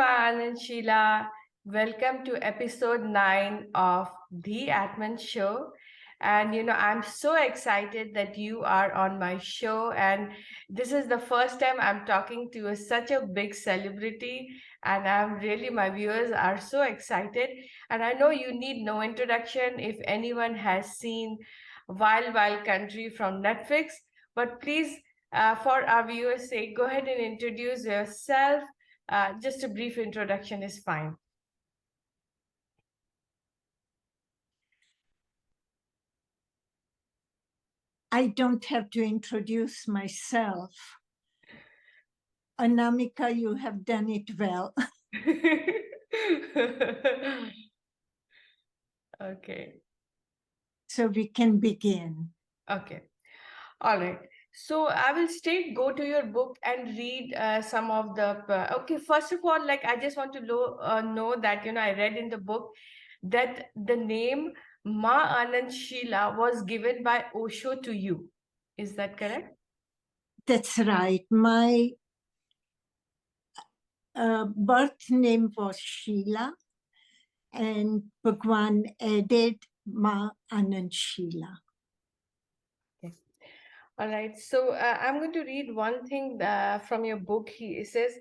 Anand and Sheela. Welcome to episode 9 of Dhi Atman Show. And I'm so excited that you are on my show. And this is the first time I'm talking to such a big celebrity. And my viewers are so excited. And I know you need no introduction if anyone has seen Wild Wild Country from Netflix. But please, for our viewers' sake, go ahead and introduce yourself. Just a brief introduction is fine. I don't have to introduce myself. Anamika, you have done it well. Okay. So we can begin. Okay. All right. So I will straight go to your book and read some of the. Okay, first of all, I just want to know that I read in the book that the name Ma Anand Sheela was given by Osho to you. Is that correct? That's right. My birth name was Sheela, and Bhagwan added Ma Anand Sheela. Okay. All right. So I'm going to read one thing from your book. He says,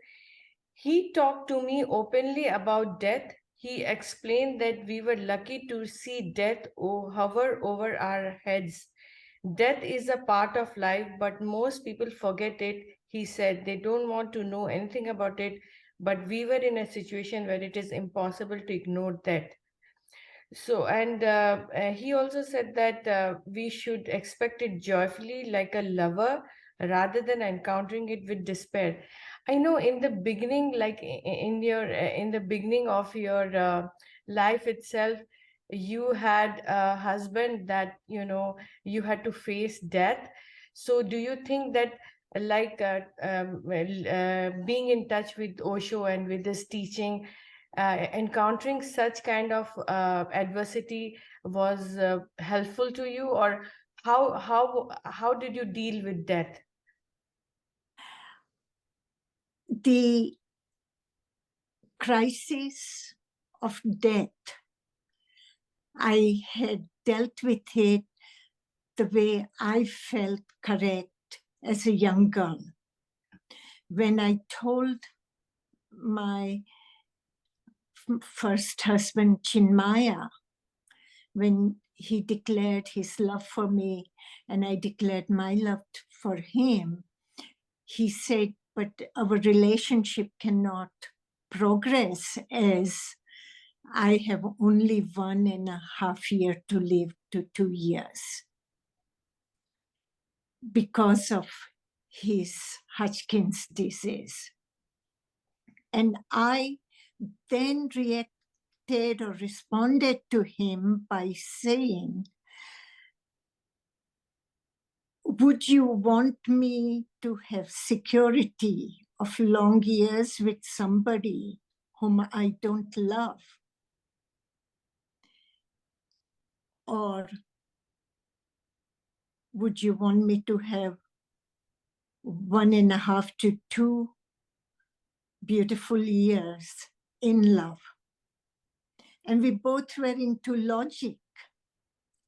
he talked to me openly about death. He explained that we were lucky to see death hover over our heads. Death is a part of life, but most people forget it. He said they don't want to know anything about it, but we were in a situation where it is impossible to ignore death. So, and he also said that we should expect it joyfully like a lover rather than encountering it with despair. I know in the beginning, in the beginning of your life itself, you had a husband that, you had to face death. So, do you think that being in touch with Osho and with his teaching, encountering such kind of adversity was helpful to you, or how did you deal with death? The crisis of death, I had dealt with it the way I felt correct as a young girl. When I told my first husband, Chinmaya, when he declared his love for me and I declared my love for him, he said, but our relationship cannot progress as I have only 1.5 years to live to 2 years because of his Hodgkin's disease. And I then reacted or responded to him by saying, would you want me to have security of long years with somebody whom I don't love? Or would you want me to have 1.5 to 2 beautiful years in love? And we both were into logic.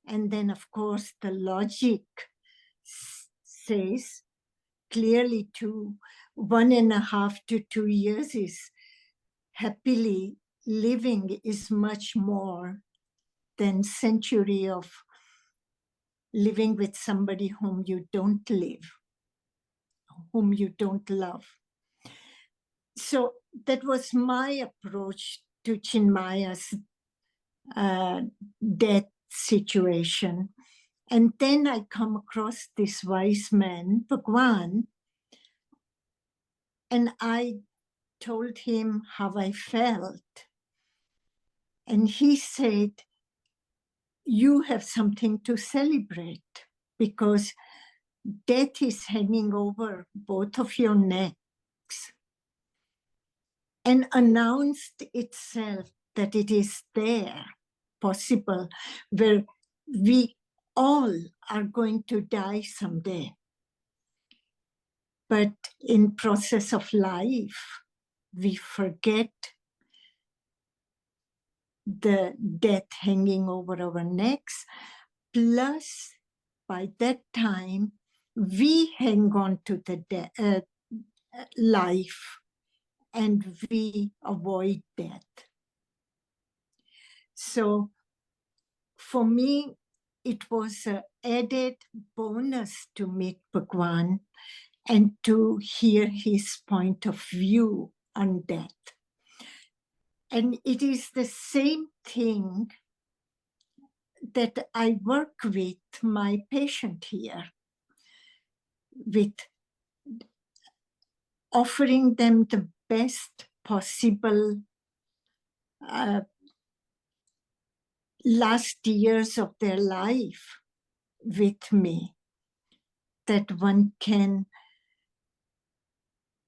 And then, of course, the logic says clearly 1.5 to 2 years is happily living is much more than century of living with somebody whom you don't live, whom you don't love. So that was my approach to Chinmaya's death situation. And then I come across this wise man, Bhagwan, and I told him how I felt. And he said, you have something to celebrate because death is hanging over both of your necks, and announced itself that it is there, possible, where we all are going to die someday. But in process of life, we forget the death hanging over our necks. Plus, by that time, we hang on to the life and we avoid death. So for me, it was an added bonus to meet Bhagwan and to hear his point of view on death. And it is the same thing that I work with my patient here, with offering them the best possible last years of their life with me, that one can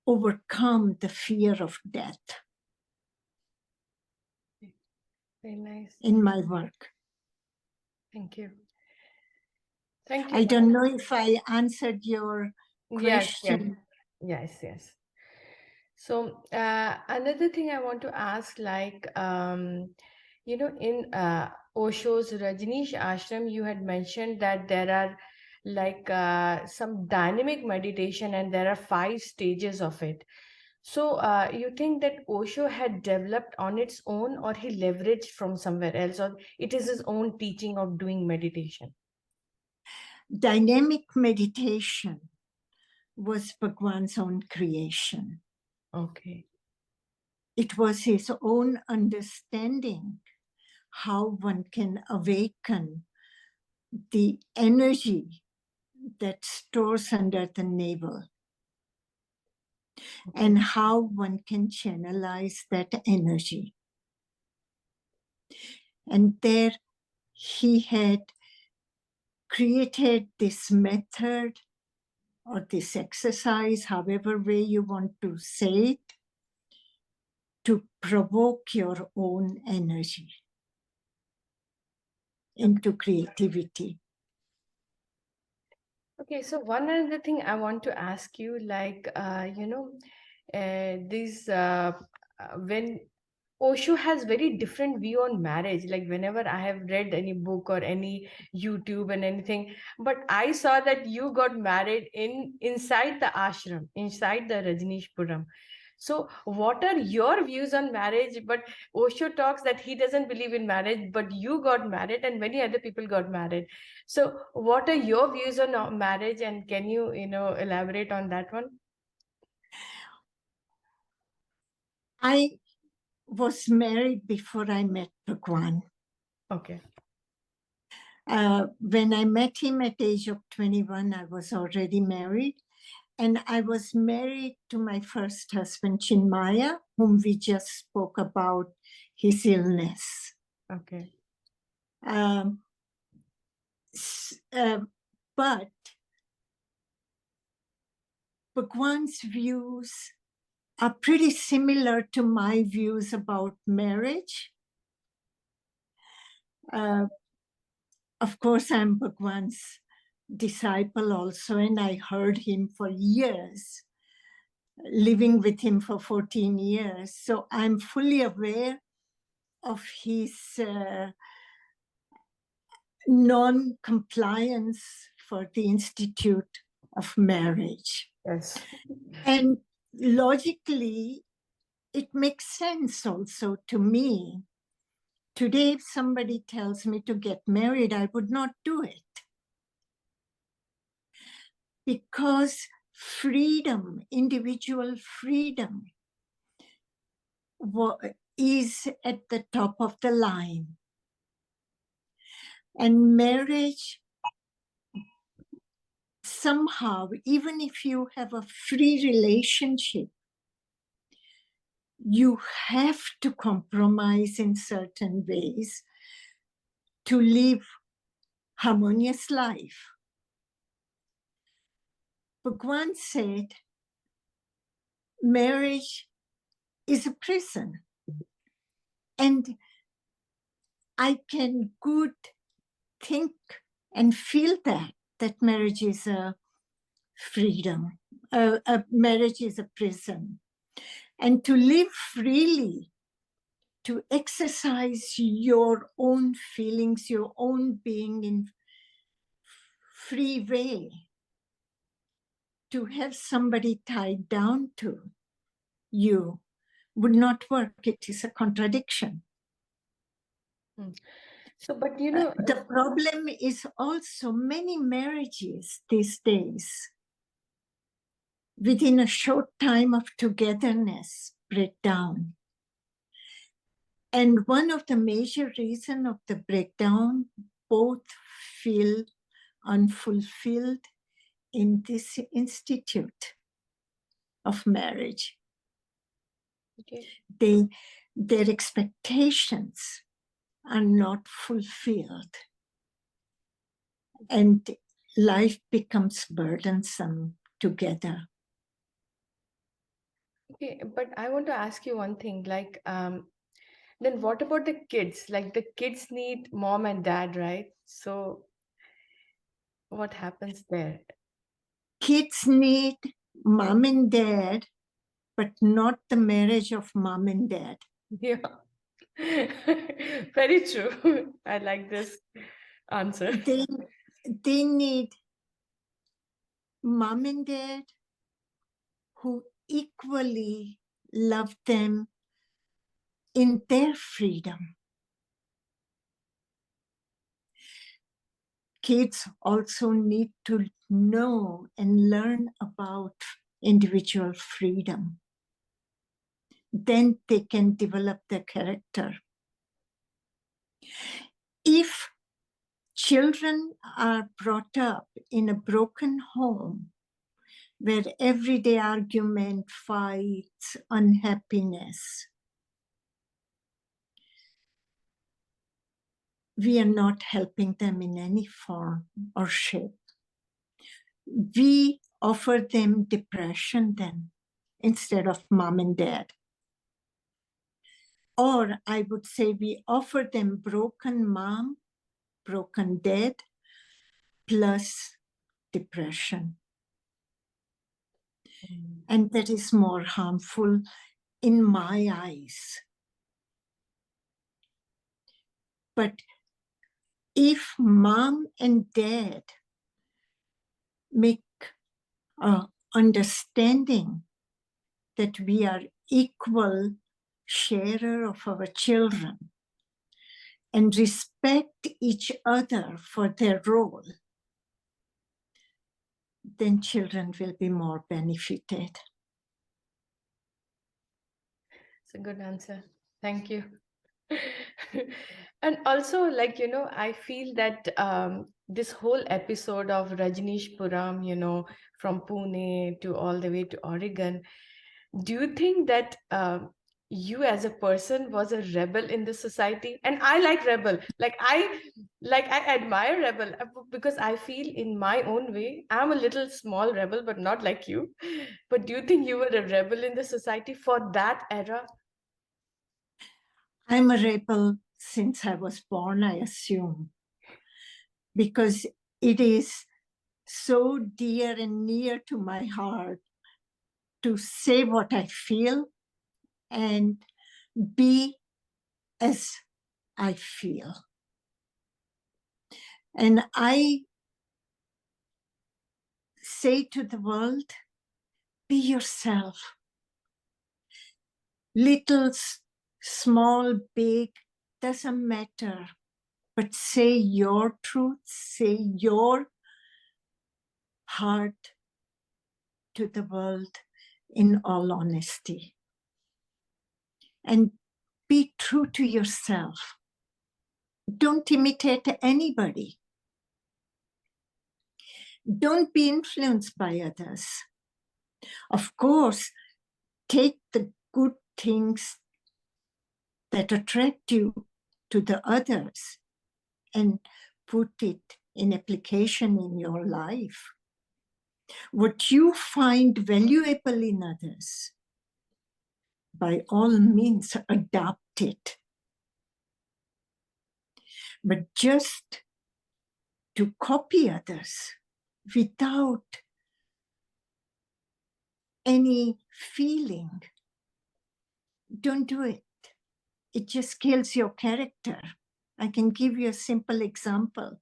overcome the fear of death. Very nice. In my work. Thank you. Thank you. I don't know if I answered your Yes, yes, question. yes, yes. So another thing I want to ask, like, in Osho's Rajneesh Ashram, you had mentioned that there are like some dynamic meditation and there are 5 stages of it. So you think that Osho had developed on its own, or he leveraged from somewhere else, or it is his own teaching of doing meditation? Dynamic meditation was Bhagwan's own creation. Okay. It was his own understanding how one can awaken the energy that stores under the navel, and how one can channelize that energy. And there he had created this method or this exercise, however way you want to say it, to provoke your own energy into creativity. Okay, so one other thing I want to ask you, like, when Osho has very different view on marriage. Like whenever I have read any book or any YouTube and anything, but I saw that you got married inside the ashram, inside the Rajneeshpuram. So what are your views on marriage? But Osho talks that he doesn't believe in marriage, but you got married and many other people got married. So what are your views on marriage, and can you, elaborate on that one? I was married before I met Bhagwan. Okay. When I met him at the age of 21, I was already married. And I was married to my first husband, Chinmaya, whom we just spoke about his illness. Okay. But Bhagwan's views are pretty similar to my views about marriage. Of course, I'm Bhagwan's disciple also, and I heard him for years, living with him for 14 years. So I'm fully aware of his non-compliance for the Institute of Marriage. Yes. And logically, it makes sense also to me. Today, if somebody tells me to get married, I would not do it. Because freedom, individual freedom, is at the top of the line. And marriage, somehow, even if you have a free relationship, you have to compromise in certain ways to live harmonious life. Bhagwan said, marriage is a prison. And I can good think and feel that marriage is a freedom, marriage is a prison. and to live freely, to exercise your own feelings, your own being in free way, to have somebody tied down to you would not work. It is a contradiction. So, but you know, The problem is also many marriages these days, within a short time of togetherness, break down. And one of the major reasons of the breakdown, both feel unfulfilled in this institute of marriage. okay. Their expectations are not fulfilled, and life becomes burdensome together. Okay, but I want to ask you one thing, like, then what about the kids? Like the kids need mom and dad, right? So what happens there? Kids need mom and dad, but not the marriage of mom and dad. Yeah. Very true. I like this answer. They need mom and dad who equally love them in their freedom. Kids also need to know and learn about individual freedom. Then they can develop their character. If children are brought up in a broken home where everyday argument, fights, unhappiness, we are not helping them in any form or shape. We offer them depression then instead of mom and dad. Or I would say we offer them broken mom, broken dad, plus depression. And that is more harmful in my eyes. But if mom and dad make understanding that we are equal sharer of our children and respect each other for their role, then children will be more benefited. It's a good answer. Thank you. And also, like, you know, I feel that this whole episode of Rajneesh Puram, you know, from Pune to all the way to Oregon, do you think that you as a person was a rebel in the society? And I like rebel. I admire rebel because I feel in my own way, I'm a little small rebel, but not like you. But do you think you were a rebel in the society for that era? I'm a rebel since I was born, I assume, because it is so dear and near to my heart to say what I feel and be as I feel. And I say to the world, be yourself. Little, small, big, doesn't matter. But say your truth, say your heart to the world in all honesty. And be true to yourself. Don't imitate anybody. Don't be influenced by others. Of course, take the good things that attract you to the others and put it in application in your life. What you find valuable in others, by all means, adopt it. But just to copy others without any feeling don't do it. It just kills your character. I can give you a simple example.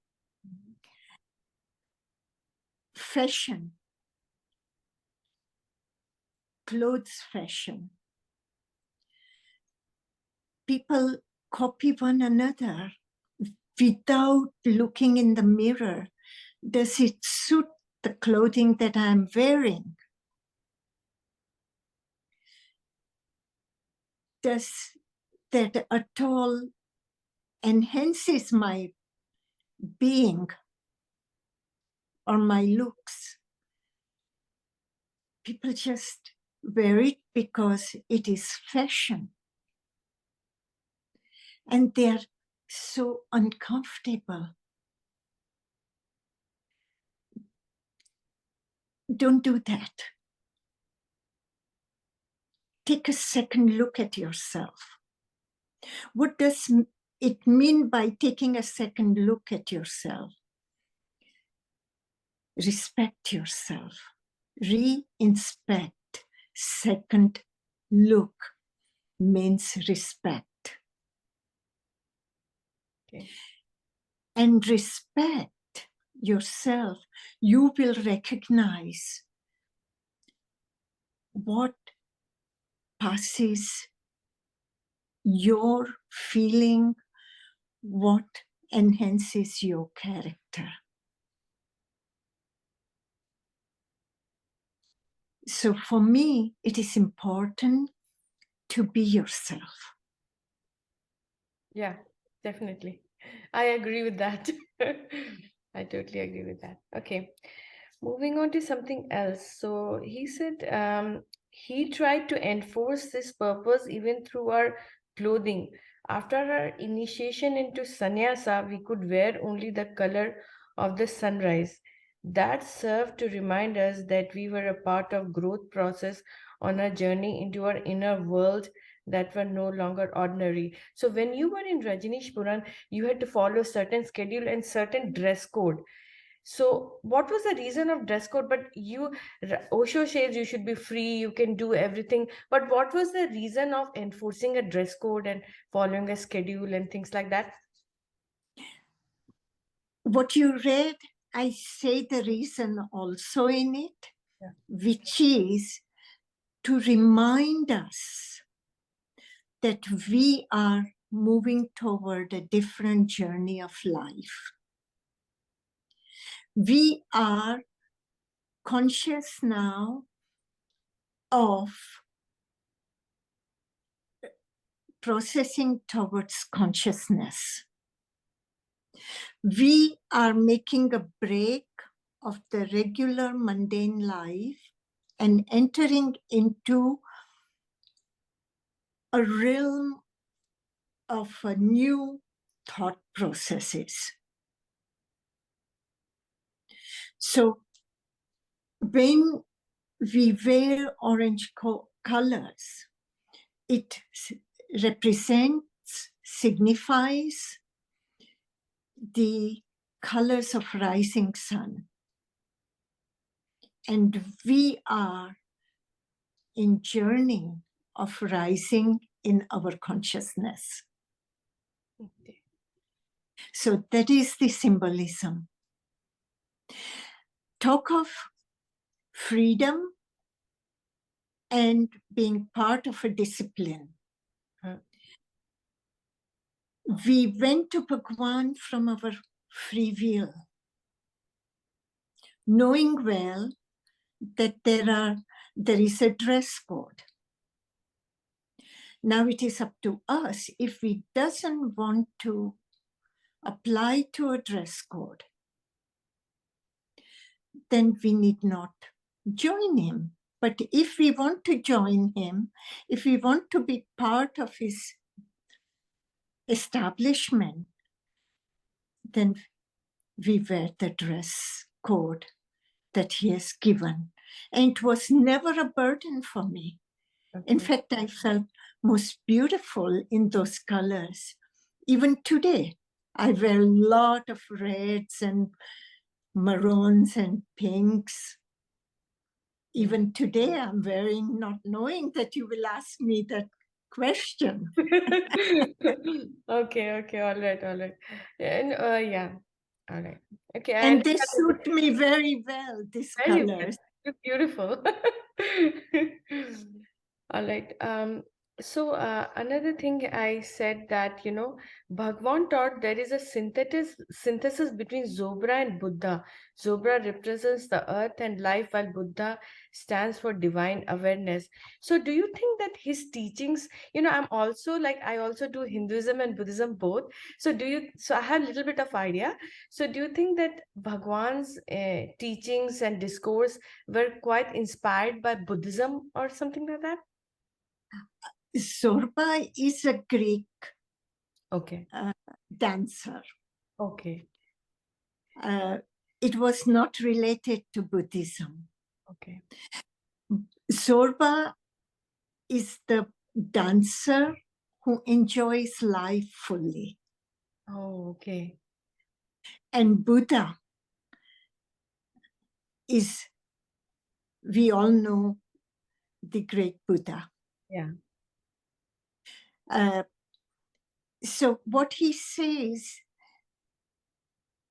Fashion, clothes fashion. People copy one another without looking in the mirror. Does it suit the clothing that I'm wearing? Does that at all enhances my being or my looks? People just wear it because it is fashion. And they're so uncomfortable. Don't do that. Take a second look at yourself. What does it mean by taking a second look at yourself? Respect yourself. Re-inspect. Second look means respect. Okay. And respect yourself. You will recognize what passes your feeling, what enhances your character. So for me, it is important to be yourself. Yeah, definitely. I agree with that. I totally agree with that. Okay. Moving on to something else. So he said he tried to enforce this purpose even through our clothing. After our initiation into sannyasa, we could wear only the color of the sunrise. That served to remind us that we were a part of growth process on our journey into our inner world that were no longer ordinary. So when you were in Rajneeshpuram, you had to follow certain schedule and certain dress code. So, what was the reason of dress code? But Osho says you should be free, you can do everything. But what was the reason of enforcing a dress code and following a schedule and things like that? What you read, I say the reason also in it, Yeah. which is to remind us that we are moving toward a different journey of life. We are conscious now of processing towards consciousness. We are making a break of the regular mundane life and entering into a realm of a new thought processes. So when we wear orange colors, it represents, signifies the colors of rising sun. And we are in journey of rising in our consciousness. Okay. So that is the symbolism. Talk of freedom and being part of a discipline. Huh. We went to Bhagwan from our free will, knowing well that there is a dress code. Now it is up to us. If we doesn't want to apply to a dress code, then we need not join him. But if we want to join him, if we want to be part of his establishment, then we wear the dress code that he has given. And it was never a burden for me. Okay. In fact, I felt most beautiful in those colors. Even today, I wear a lot of reds and maroons and pinks. Even today, I'm wearing, not knowing that you will ask me that question. Okay, all right, all right. And yeah, all right. Okay, I And they understand. suit me very well, these Very well. colors. It's beautiful. All right. So another thing I said that, Bhagwan taught there is a synthesis between Zobra and Buddha. Zobra represents the earth and life, while Buddha stands for divine awareness. So do you think that his teachings, I also do Hinduism and Buddhism both. So I have a little bit of idea. So do you think that Bhagwan's teachings and discourse were quite inspired by Buddhism or something like that? Zorba is a Greek Okay, dancer. okay, It was not related to Buddhism. okay. Zorba is the dancer who enjoys life fully. Oh, okay. And Buddha is, we all know, the great Buddha. Yeah. So what he says,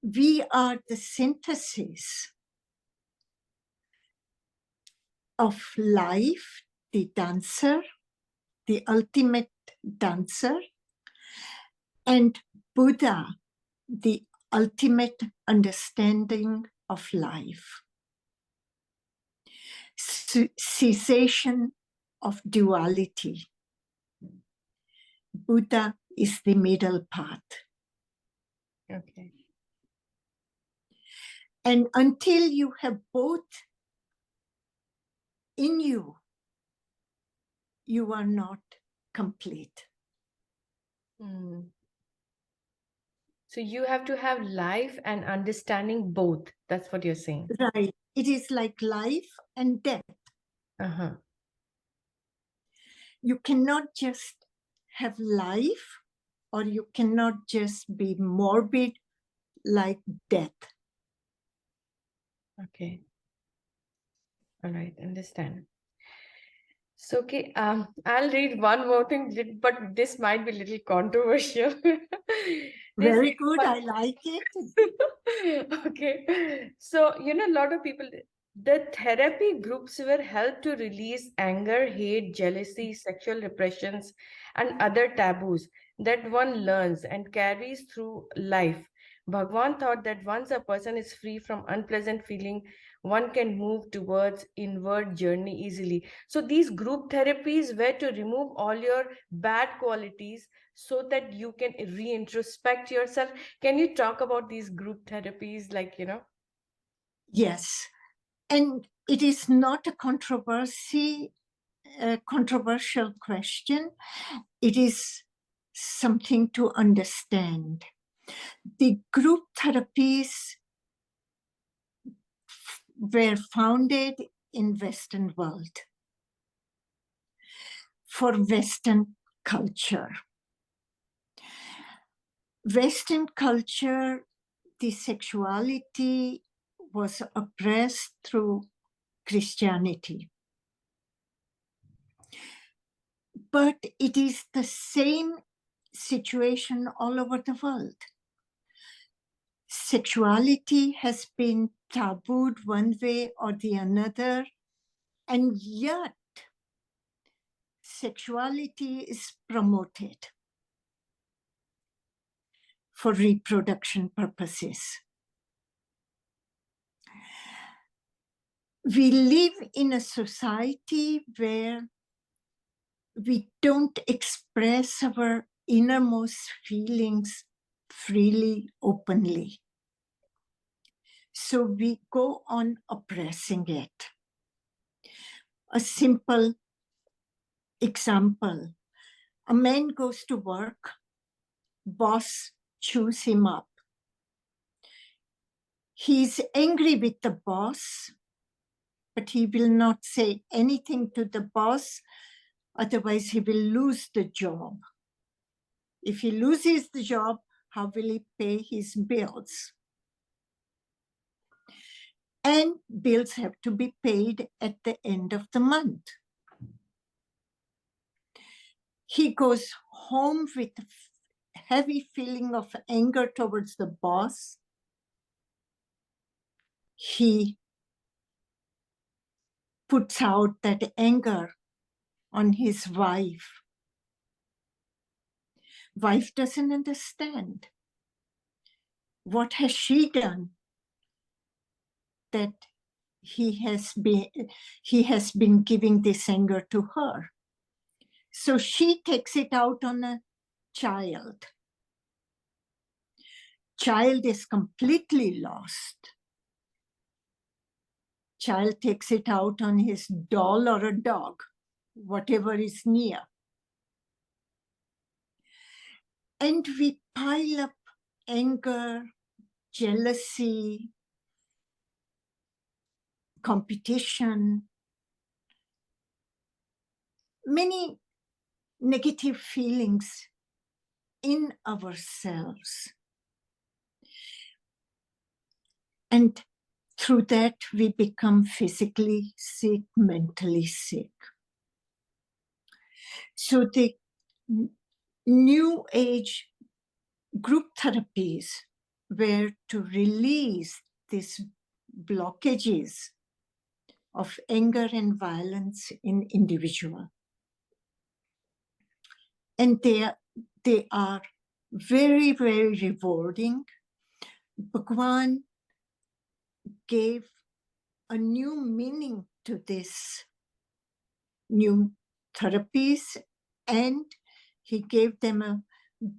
we are the synthesis of life, the dancer, the ultimate dancer, and Buddha, the ultimate understanding of life. Cessation of duality. Buddha is the middle path. Okay. And until you have both in you, you are not complete. Hmm. So you have to have life and understanding both. That's what you're saying. Right. It is like life and death. Uh-huh. You cannot just have life, or you cannot just be morbid like death. Okay. All right. Understand. So, okay, I'll read one more thing, but this might be a little controversial. This Very good. I like it. Okay. So, a lot of people, the therapy groups were helped to release anger, hate, jealousy, sexual repressions, and other taboos that one learns and carries through life. Bhagwan thought that once a person is free from unpleasant feeling, one can move towards inward journey easily. So these group therapies were to remove all your bad qualities so that you can reintrospect yourself. Can you talk about these group therapies, Yes. And it is not a controversial question. It is something to understand. The group therapies were founded in Western world for Western culture. Western culture, the sexuality was oppressed through Christianity. But it is the same situation all over the world. Sexuality has been tabooed one way or the another, and yet sexuality is promoted for reproduction purposes. We live in a society where we don't express our innermost feelings freely, openly. So we go on oppressing it. A simple example: a man goes to work, boss chews him up. He's angry with the boss, but he will not say anything to the boss, otherwise he will lose the job. If he loses the job, how will he pay his bills? And bills have to be paid at the end of the month. he goes home with a heavy feeling of anger towards the boss. He puts out that anger on his wife. Wife doesn't understand. What has she done that he has been giving this anger to her? So she takes it out on a child. Child is completely lost. Child takes it out on his doll or a dog, whatever is near. And we pile up anger, jealousy, competition, many negative feelings in ourselves. And through that, we become physically sick, mentally sick. So the New Age group therapies were to release these blockages of anger and violence in individual. And they are very, very rewarding. Bhagwan gave a new meaning to this new therapies, and he gave them a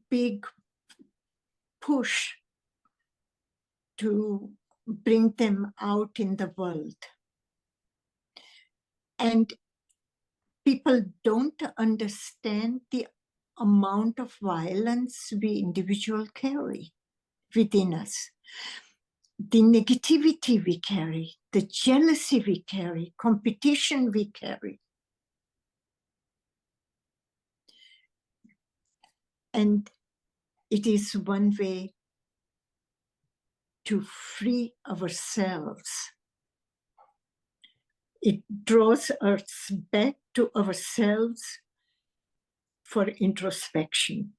big push to bring them out in the world. And people don't understand the amount of violence we individuals carry within us, the negativity we carry, the jealousy we carry, competition we carry. And it is one way to free ourselves. It draws us back to ourselves for introspection.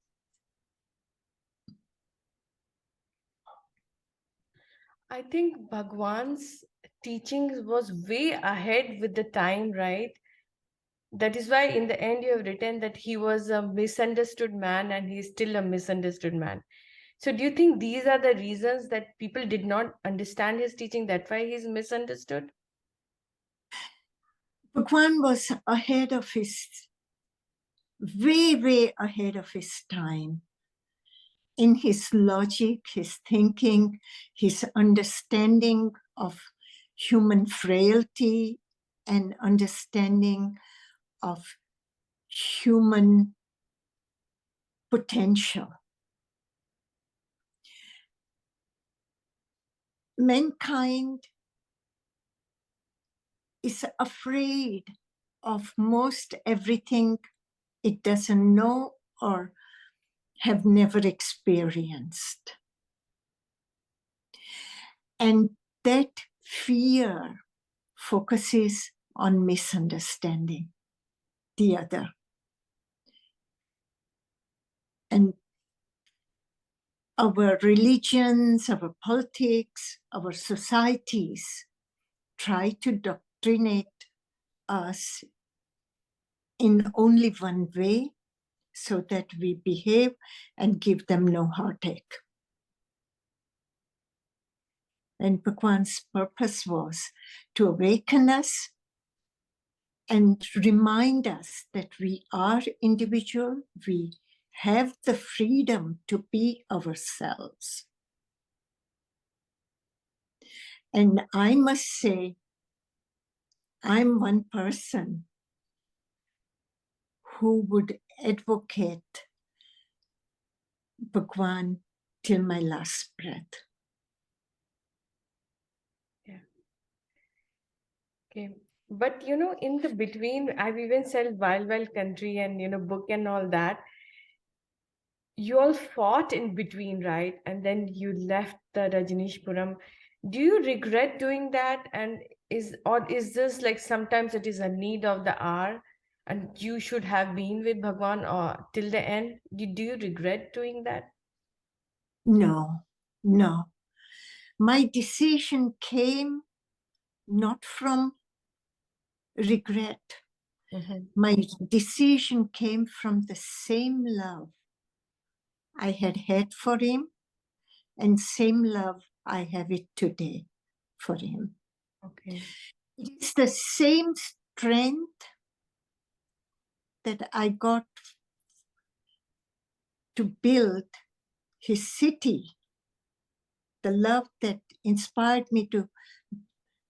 I think Bhagwan's teachings was way ahead with the time, right? That is why in the end you have written that he was a misunderstood man and he's still a misunderstood man. So do you think these are the reasons that people did not understand his teaching, that's why he's misunderstood? Bhagwan was ahead of his, way ahead of his time in his logic, his thinking, his understanding of human frailty and understanding of human potential. Mankind is afraid of most everything it doesn't know or have never experienced. And that fear focuses on misunderstanding the other. And our religions, our politics, our societies try to doctrinate us in only one way so that we behave and give them no heartache. And Bhagwan's purpose was to awaken us and remind us that we are individual, we have the freedom to be ourselves. And I must say, I'm one person who would advocate Bhagwan till my last breath. Yeah. Okay. But in the between, I've even said Wild Wild Country and book and all that. You all fought in between, right? And then you left the Rajneeshpuram. Do you regret doing that? And is this like sometimes it is a need of the hour? and you should have been with Bhagwan or till the end. Do you regret doing that? No, no. My decision came not from regret. My decision came from the same love I had for him, and same love I have it today for him. Okay. It's the same strength that I got to build his city, the love that inspired me to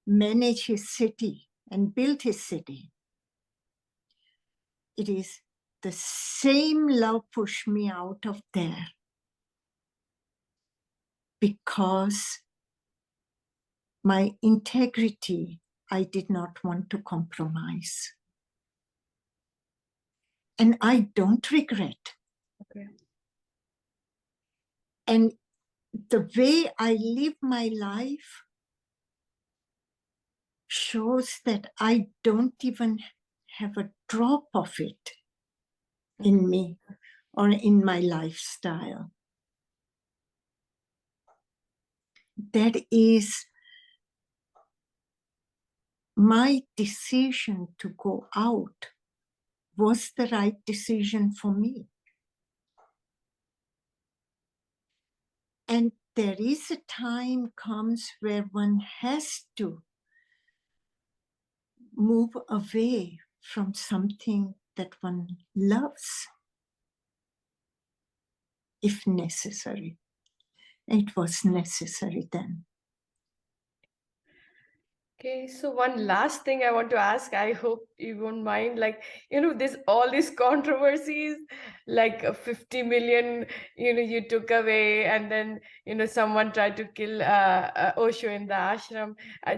manage his city and build his city. It is the same love pushed me out of there because my integrity I did not want to compromise. And I don't regret. Okay. And the way I live my life shows that I don't even have a drop of it in me or in my lifestyle. That is my decision to go out was the right decision for me. And there is a time comes where one has to move away from something that one loves, if necessary. It was necessary then. Okay, so one last thing I want to ask, I hope you won't mind, like, this all these controversies, like 50 million, you took away, and then, someone tried to kill Osho in the ashram.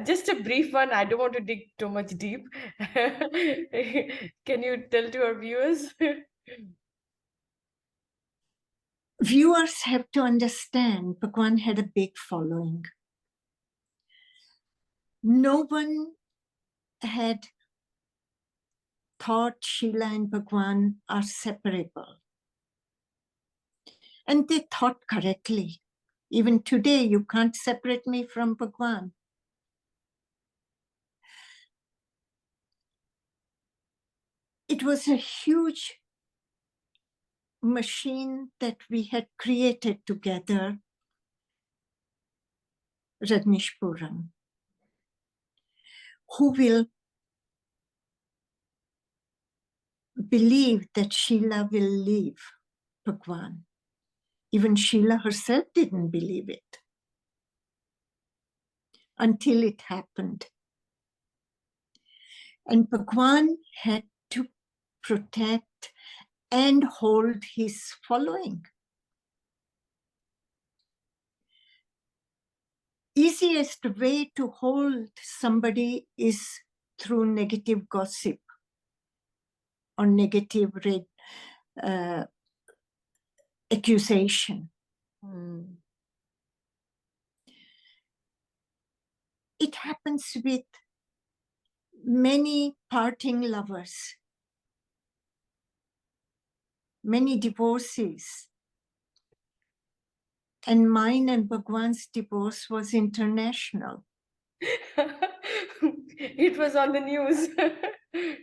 Just a brief one, I don't want to dig too much deep. Can you tell to our viewers? Viewers have to understand Bhagwan had a big following. No one had thought Sheela and Bhagwan are separable. And they thought correctly. Even today, you can't separate me from Bhagwan. It was a huge machine that we had created together, Rajnishpuram. Who will believe that Sheela will leave Bhagwan? Even Sheela herself didn't believe it until it happened. And Bhagwan had to protect and hold his following. Easiest way to hold somebody is through negative gossip or negative accusation. It happens with many parting lovers, many divorces. And mine and Bhagwan's divorce was international. It was on the news.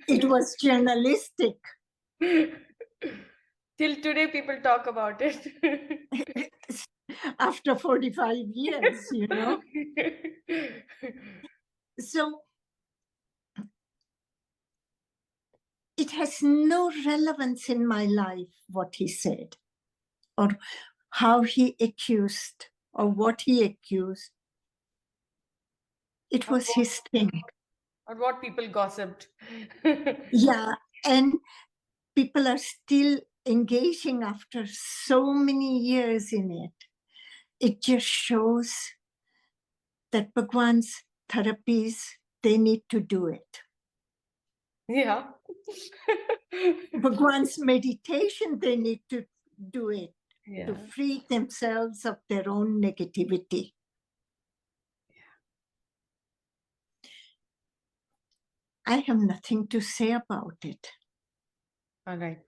It was journalistic. Till today, people talk about it. After 45 years, So it has no relevance in my life what he said or how he accused or what he accused. It was his thing. Or what people gossiped. Yeah, and people are still engaging after so many years in it. It just shows that Bhagwan's therapies, they need to do it. Yeah. Bhagwan's meditation, they need to do it to Yeah. free themselves of their own negativity. I have nothing to say about it. All right.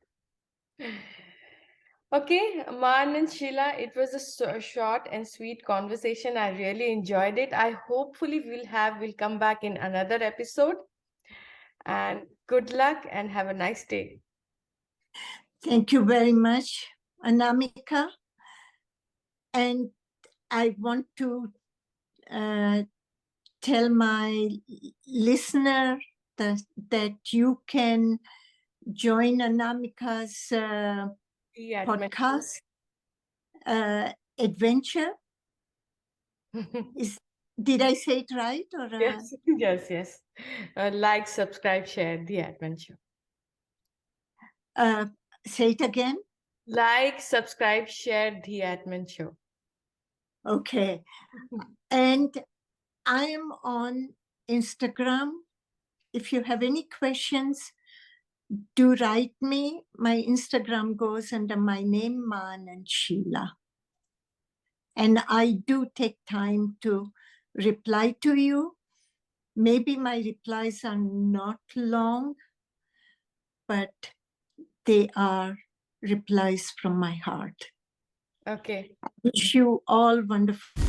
Okay, Man and Sheila, it was a short and sweet conversation. I really enjoyed it. I hopefully we'll come back in another episode. And good luck and have a nice day. Thank you very much, Anamika. And I want to tell my listener that you can join Anamika's Dhi Atman podcast adventure. Did I say it right? Or Yes, yes. Like, subscribe, share Dhi Atman Show. say it again? Like, subscribe, share Dhi Atman Show. Okay. And I am on Instagram. If you have any questions, do write me. My Instagram goes under my name, Man and Sheela. And I do take time to reply to you. Maybe my replies are not long, but they are replies from my heart. Okay. Wish you all wonderful